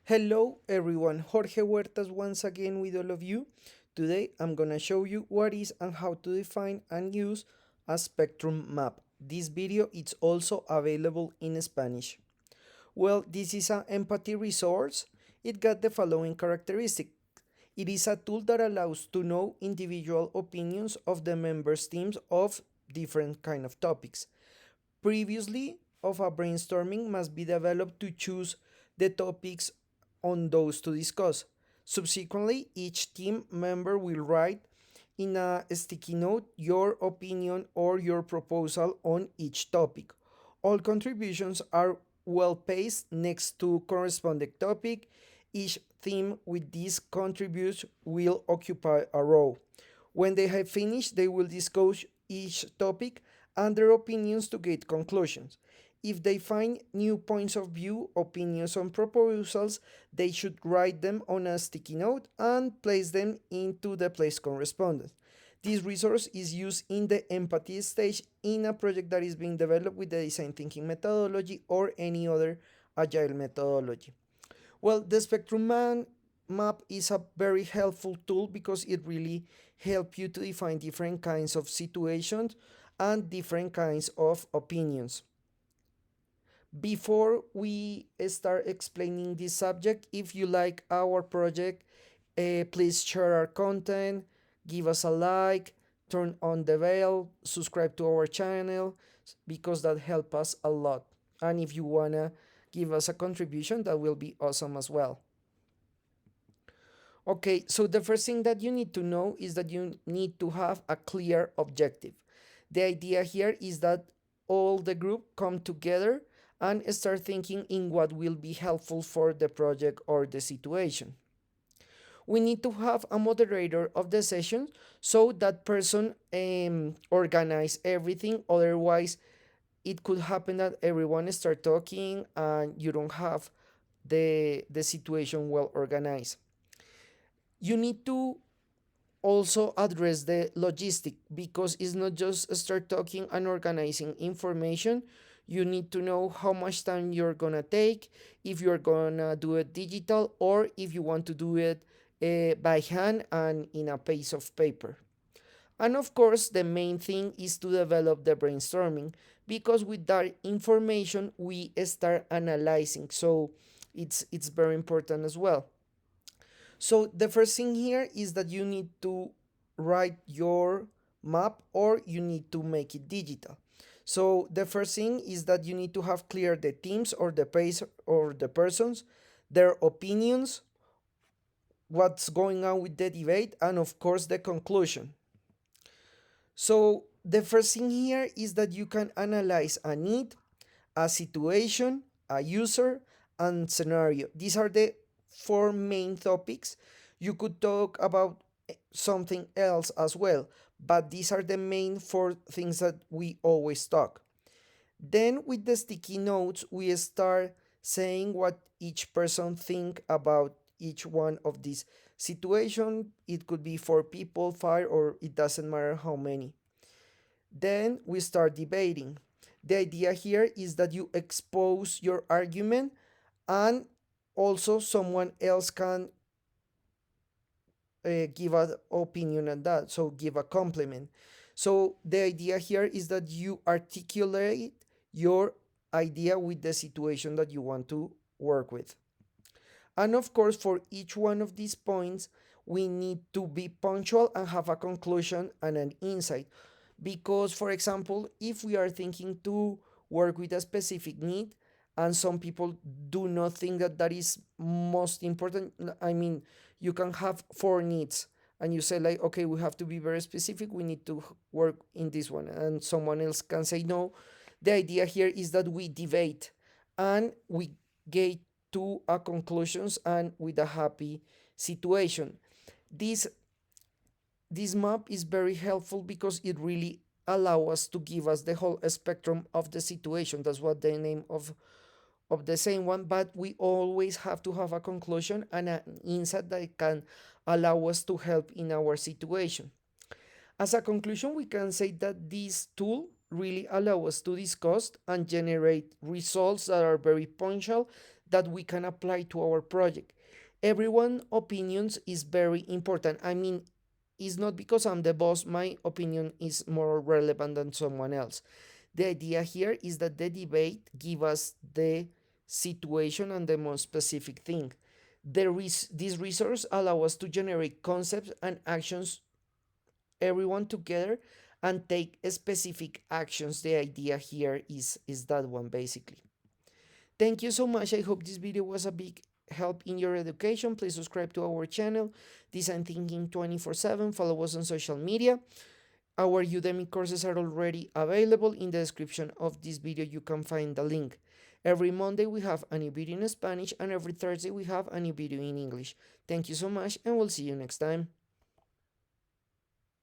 Hello everyone, Jorge Huertas once again with all of you. Today I'm gonna show you what is and how to define and use a spectrum map. This video is also available in Spanish. Well, this is an empathy resource. It got the following characteristic. It is a tool that allows to know individual opinions of the members' teams of different kind of topics. Previously of a brainstorming must be developed to choose the topics on those to discuss. Subsequently, each team member will write in a sticky note your opinion or your proposal on each topic. All contributions are well paced next to corresponding topic. Each theme with these contributes will occupy a row. When they have finished, they will discuss each topic and their opinions to get conclusions. If they find new points of view, opinions, on proposals, they should write them on a sticky note and place them into the place correspondent. This resource is used in the empathy stage in a project that is being developed with the design thinking methodology or any other agile methodology. Well, the map is a very helpful tool because it really helps you to define different kinds of situations and different kinds of opinions. Before we start explaining this subject, if you like our project, please share our content, give us a like, turn on the bell, subscribe to our channel because that helps us a lot. And if you wanna give us a contribution, that will be awesome as well. Okay, so the first thing that you need to know is that you need to have a clear objective. The idea here is that all the group come together and start thinking in what will be helpful for the project or the situation. We need to have a moderator of the session so that person organize everything. Otherwise, it could happen that everyone start talking and you don't have the situation well organized. You need to also address the logistic because it's not just start talking and organizing information. You need to know how much time you're gonna take, if you're gonna do it digital or if you want to do it by hand and in a piece of paper. And of course, the main thing is to develop the brainstorming because with that information we start analyzing. So it's very important as well. So the first thing here is that you need to write your map or you need to make it digital. So the first thing is that you need to have clear the teams or the pace or the persons, their opinions, what's going on with the debate, and of course the conclusion. So the first thing here is that you can analyze a need, a situation, a user, and scenario. These are the four main topics. You could talk about something else as well, but these are the main four things that we always talk. Then with the sticky notes, we start saying what each person think about each one of these situation. It could be four people, five, or it doesn't matter how many. Then we start debating. The idea here is that you expose your argument and also someone else can give an opinion on that, so give a compliment. So the idea here is that you articulate your idea with the situation that you want to work with. And of course, for each one of these points, we need to be punctual and have a conclusion and an insight. Because, for example, if we are thinking to work with a specific need, and some people do not think that that is most important, I mean, you can have four needs and you say like, okay, we have to be very specific, we need to work in this one, and someone else can say no. The idea here is that we debate and we get to a conclusions and with a happy situation. This this map is very helpful because it really allow us to give us the whole spectrum of the situation. That's what the name of the same one, but we always have to have a conclusion and an insight that can allow us to help in our situation. As a conclusion, we can say that this tool really allow us to discuss and generate results that are very punctual, that we can apply to our project. Everyone's opinions is very important. I mean, it's not because I'm the boss, my opinion is more relevant than someone else. The idea here is that the debate give us the situation and the most specific thing. This resource allow us to generate concepts and actions everyone together and take specific actions. The idea here is that one basically. Thank you so much. I hope this video was a big help in your education. Please subscribe to our channel, Design Thinking 24/7. Follow us on social media. Our Udemy courses are already available. In the description of this video, you can find the link. Every Monday, we have a new video in Spanish, and every Thursday, we have a new video in English. Thank you so much, and we'll see you next time.